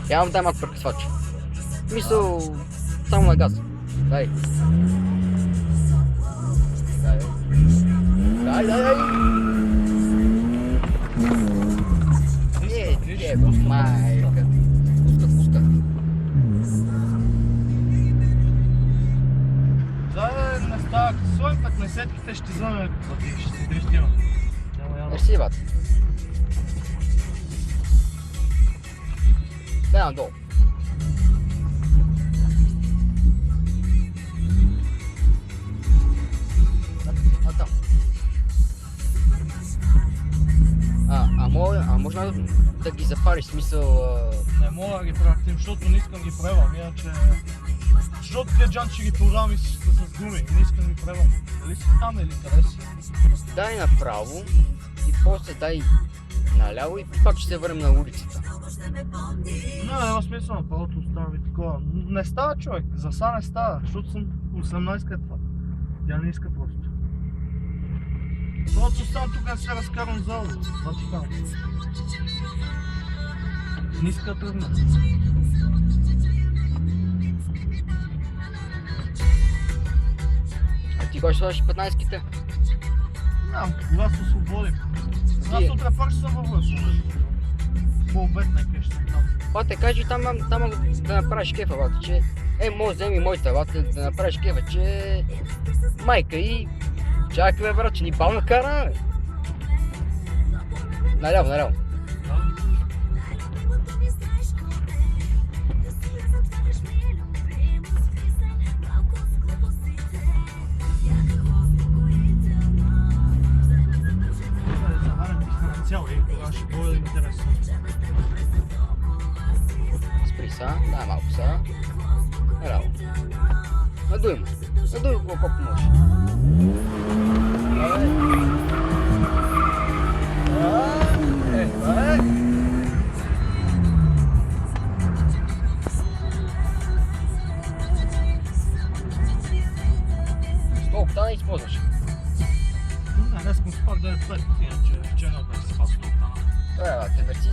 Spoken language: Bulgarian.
Я вам дай малко прекъсвач. Мисъл, само на газ. Дай. Дай. Майка. Пуска. Да, не става като слой, пък на сетките ще вземем плати, ще си дрещима. Мерси, бат. Дай надолу. А там. Може да ги запалиш, смисъл... Не мога да ги практим, защото не искам ги превам, иначе... Защото тия джанти ще ги продавам и с гуми, не искам ги превам. Дали си там или къде си? Дай направо и после дай наляво и пак ще се върнем на улицата. Няма смисъл на първото остави такова. Не става, човек, за сега не става, защото съм 18 това. Тя не иска просто. Първото оставам тук да се разкарвам зала, това ти казвам. Не иска да тръгна. А ти кой ще сложиш 15-ките? Нямам, кога се освободим. Аз утре пак ще съм във връзка. По обед нека ще съм там. Бате, кажи там да направиш кефа, бате, че... може да вземи моята, бате, да направиш кефа, че... Майка и... Чакай бе, брат, че ни бавно караме, бе. Наляво. Ще бъде интересно. Спри са, дай малко са. Наляво. Надуй го колко можеш. Колко да не използваш? Днес съм спак да е 5, иначе вчера да е спал. Добре, бате, мерси